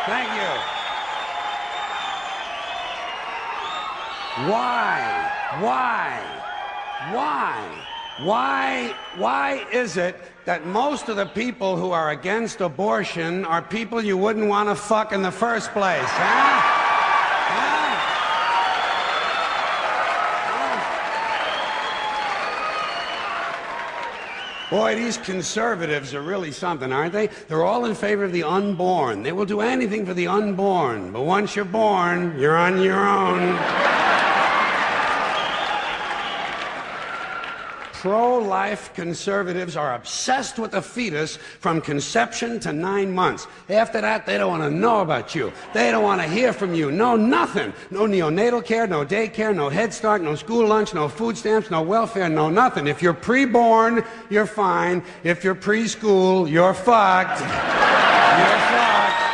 Thank you. Why is it that most of the people who are against abortion are people you wouldn't want to fuck in the first place, huh? Boy, these conservatives are really something, aren't they? They're all in favor of the unborn. They will do anything for the unborn. But once you're born, you're on your own. Pro-life conservatives are obsessed with the fetus from conception to 9 months. After that, they don't want to know about you. They don't want to hear from you. No, nothing. No neonatal care, no daycare, no Head Start, no school lunch, no food stamps, no welfare, no nothing. If you're pre-born, you're fine. If you're preschool, you're fucked. You're fucked.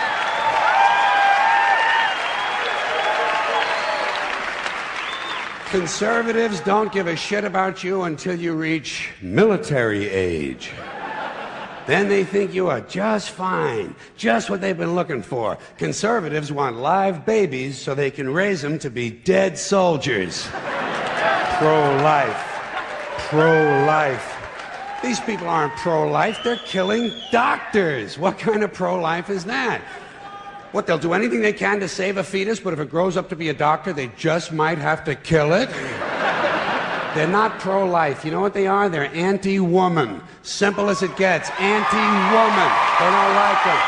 Conservatives don't give a shit about you until you reach military age. Then they think you are just fine, just what they've been looking for. Conservatives want live babies so they can raise them to be dead soldiers. Pro-life. Pro-life. These people aren't pro-life, they're killing doctors. What kind of pro-life is that? What, they'll do anything they can to save a fetus, but if it grows up to be a doctor, they just might have to kill it? They're not pro-life. You know what they are? They're anti-woman. Simple as it gets. Anti-woman. They don't like them.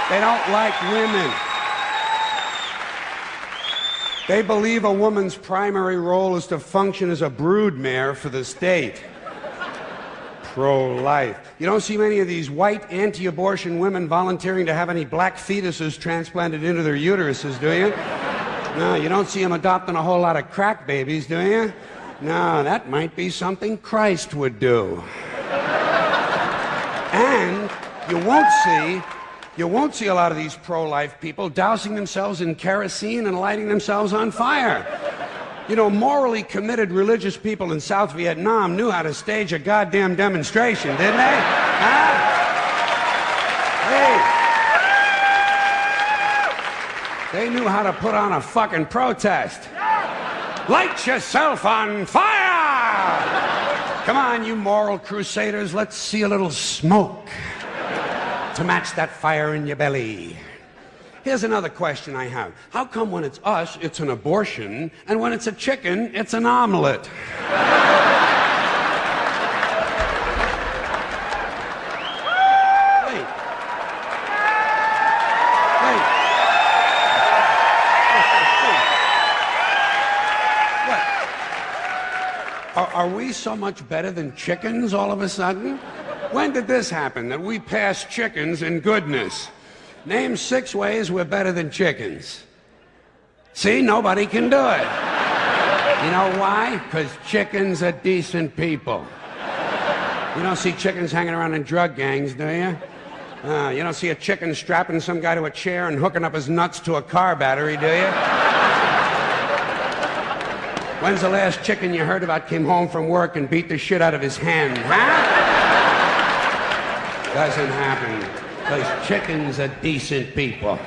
They don't like women. They believe a woman's primary role is to function as a broodmare for the state. Pro-life. You don't see many of these white anti-abortion women volunteering to have any black fetuses transplanted into their uteruses, do you? No, you don't see them adopting a whole lot of crack babies, do you? No, that might be something Christ would do. And you won't see a lot of these pro-life people dousing themselves in kerosene and lighting themselves on fire. You know, morally committed religious people in South Vietnam knew how to stage a goddamn demonstration, didn't they? Huh? Hey. They knew how to put on a fucking protest. Light yourself on fire! Come on, you moral crusaders, let's see a little smoke to match that fire in your belly. Here's another question I have. How come when it's us, it's an abortion, and when it's a chicken, it's an omelet? Wait. What? Are we so much better than chickens all of a sudden? When did this happen, that we passed chickens in goodness? Name 6 ways we're better than chickens. See, nobody can do it. You know why? Because chickens are decent people. You don't see chickens hanging around in drug gangs, do you? You don't see a chicken strapping some guy to a chair and hooking up his nuts to a car battery, do you? When's the last chicken you heard about came home from work and beat the shit out of his hen, huh? Doesn't happen. Because chickens are decent people.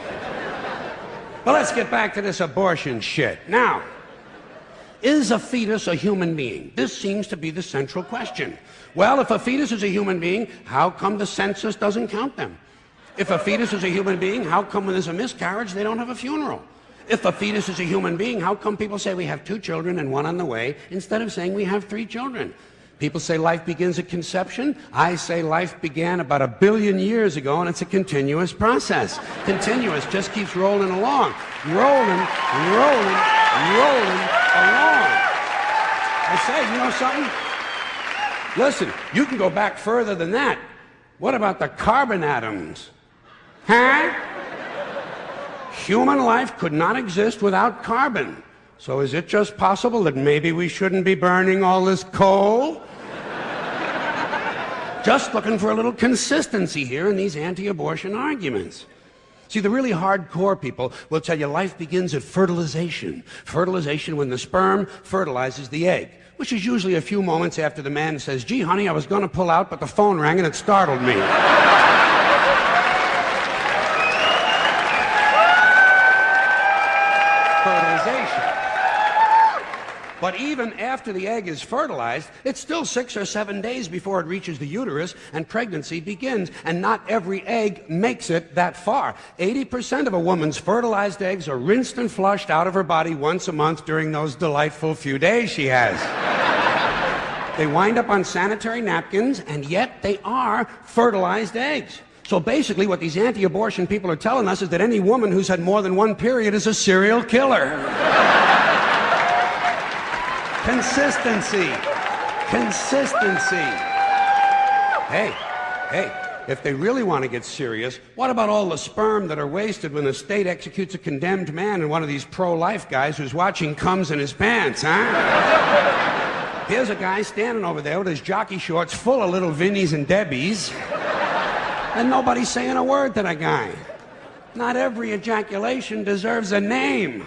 But let's get back to this abortion shit. Now, is a fetus a human being? This seems to be the central question. Well, if a fetus is a human being, how come the census doesn't count them? If a fetus is a human being, how come when there's a miscarriage, they don't have a funeral? If a fetus is a human being, how come people say we have 2 children and 1 on the way, instead of saying we have 3 children? People say life begins at conception. I say life began about 1 billion years ago, and it's a continuous process. Continuous, just keeps rolling along. Rolling, rolling, rolling along. I say, you know something? Listen, you can go back further than that. What about the carbon atoms? Huh? Human life could not exist without carbon. So is it just possible that maybe we shouldn't be burning all this coal? Just looking for a little consistency here in these anti-abortion arguments. See, the really hardcore people will tell you life begins at fertilization. Fertilization when the sperm fertilizes the egg, which is usually a few moments after the man says, gee, honey, I was going to pull out, but the phone rang and it startled me. fertilization. But even after the egg is fertilized, it's still 6 or 7 days before it reaches the uterus and pregnancy begins. And not every egg makes it that far. 80% of a woman's fertilized eggs are rinsed and flushed out of her body once a month during those delightful few days she has. They wind up on sanitary napkins, and yet they are fertilized eggs. So basically what these anti-abortion people are telling us is that any woman who's had more than one period is a serial killer. Consistency. Consistency. Hey, if they really want to get serious, what about all the sperm that are wasted when the state executes a condemned man and one of these pro-life guys who's watching comes in his pants, huh? Here's a guy standing over there with his jockey shorts full of little Vinnies and Debbies, and nobody's saying a word to the guy. Not every ejaculation deserves a name.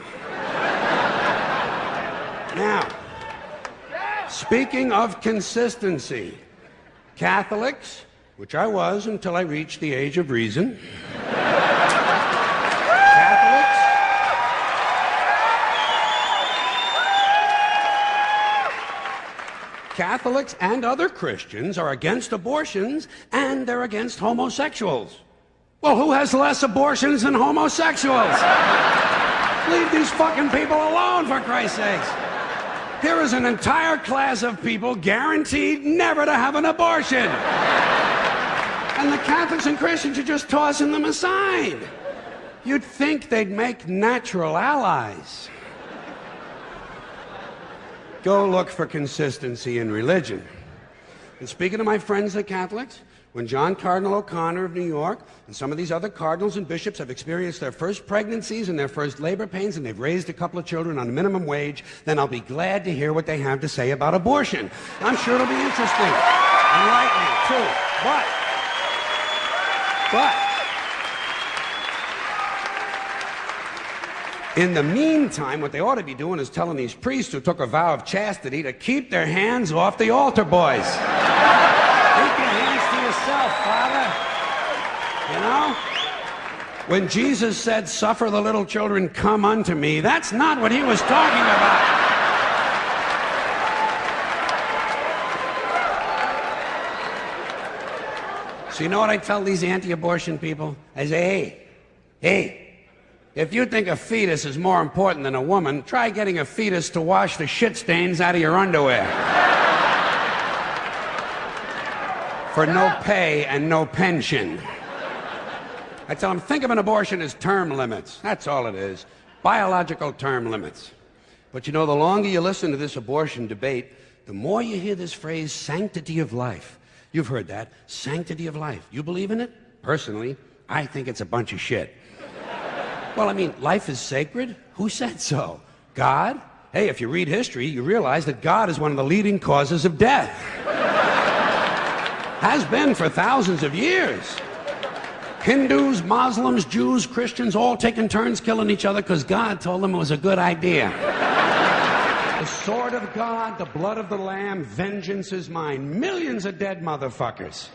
Now, speaking of consistency, Catholics, which I was until I reached the age of reason, Catholics and other Christians are against abortions, and they're against homosexuals. Well, who has less abortions than homosexuals? Leave these fucking people alone, for Christ's sakes. Here is an entire class of people guaranteed never to have an abortion. And the Catholics and Christians are just tossing them aside. You'd think they'd make natural allies. Go look for consistency in religion. And speaking to my friends, the Catholics, when John Cardinal O'Connor of New York and some of these other cardinals and bishops have experienced their first pregnancies and their first labor pains and they've raised a couple of children on minimum wage, then I'll be glad to hear what they have to say about abortion. I'm sure it'll be interesting. Enlightening, too. But, in the meantime, what they ought to be doing is telling these priests who took a vow of chastity to keep their hands off the altar boys. Keep your hands to yourself, Father. You know? When Jesus said, "Suffer the little children, come unto me," that's not what he was talking about. So you know what I tell these anti-abortion people? I say, hey, if you think a fetus is more important than a woman, try getting a fetus to wash the shit stains out of your underwear. For no pay and no pension. I tell them, think of an abortion as term limits. That's all it is. Biological term limits. But you know, the longer you listen to this abortion debate, the more you hear this phrase, sanctity of life. You've heard that, sanctity of life. You believe in it? Personally, I think it's a bunch of shit. Well, I mean, life is sacred? Who said so? God? Hey, if you read history, you realize that God is one of the leading causes of death. Has been for thousands of years. Hindus, Muslims, Jews, Christians, all taking turns killing each other because God told them it was a good idea. The sword of God, the blood of the Lamb, vengeance is mine. Millions of dead motherfuckers.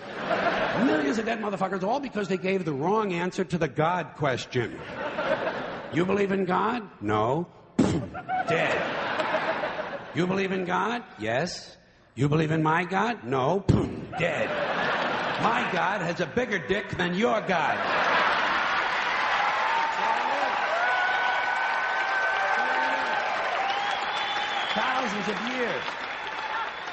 Millions of dead motherfuckers, all because they gave the wrong answer to the God question. You believe in God? No. Dead. You believe in God? Yes. You believe in my God? No. Dead. My God has a bigger dick than your God. Thousands of years.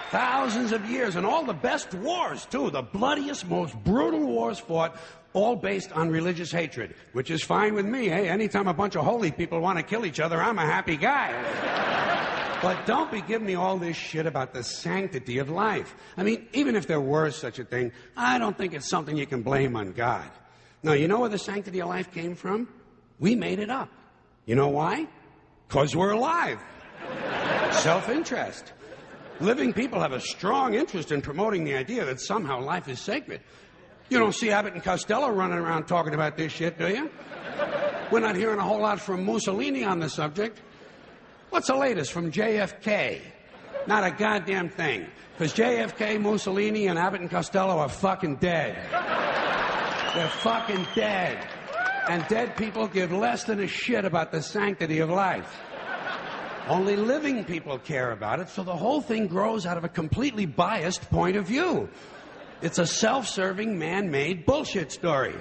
Thousands of years. And all the best wars, too. The bloodiest, most brutal wars fought, all based on religious hatred, which is fine with me. Hey, anytime a bunch of holy people want to kill each other, I'm a happy guy. But don't be giving me all this shit about the sanctity of life. I mean, even if there were such a thing, I don't think it's something you can blame on God. No, you know where the sanctity of life came from? We made it up. You know why? Because we're alive. Self-interest. Living people have a strong interest in promoting the idea that somehow life is sacred. You don't see Abbott and Costello running around talking about this shit, do you? We're not hearing a whole lot from Mussolini on the subject. What's the latest from JFK? Not a goddamn thing. Because JFK, Mussolini, and Abbott and Costello are fucking dead. They're fucking dead. And dead people give less than a shit about the sanctity of life. Only living people care about it, so the whole thing grows out of a completely biased point of view. It's a self-serving, man-made bullshit story.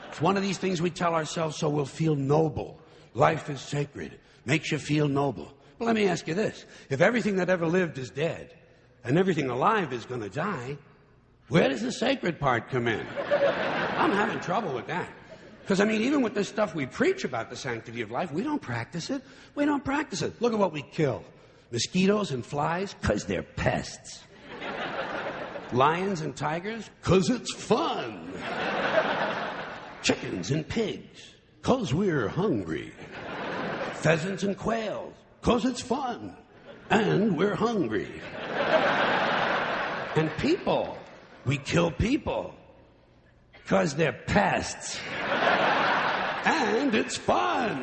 It's one of these things we tell ourselves so we'll feel noble. Life is sacred. Makes you feel noble. Well, let me ask you this. If everything that ever lived is dead, and everything alive is going to die, where does the sacred part come in? I'm having trouble with that. Because, I mean, even with this stuff we preach about the sanctity of life, we don't practice it. We don't practice it. Look at what we kill. Mosquitoes and flies, because they're pests. Lions and tigers, because it's fun. Chickens and pigs, because we're hungry. Pheasants and quails, because it's fun. And we're hungry. And people, we kill people, because they're pests. And it's fun.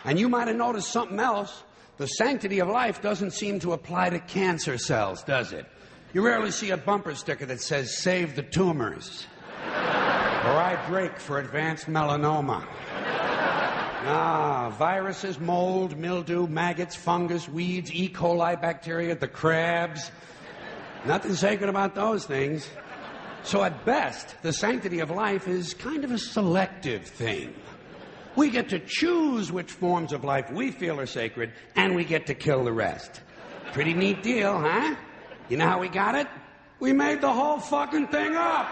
And you might have noticed something else. The sanctity of life doesn't seem to apply to cancer cells, does it? You rarely see a bumper sticker that says, "Save the tumors." Or "I break for advanced melanoma." Viruses, mold, mildew, maggots, fungus, weeds, E. coli bacteria, the crabs. Nothing sacred about those things. So at best, the sanctity of life is kind of a selective thing. We get to choose which forms of life we feel are sacred, and we get to kill the rest. Pretty neat deal, huh? You know how we got it? We made the whole fucking thing up.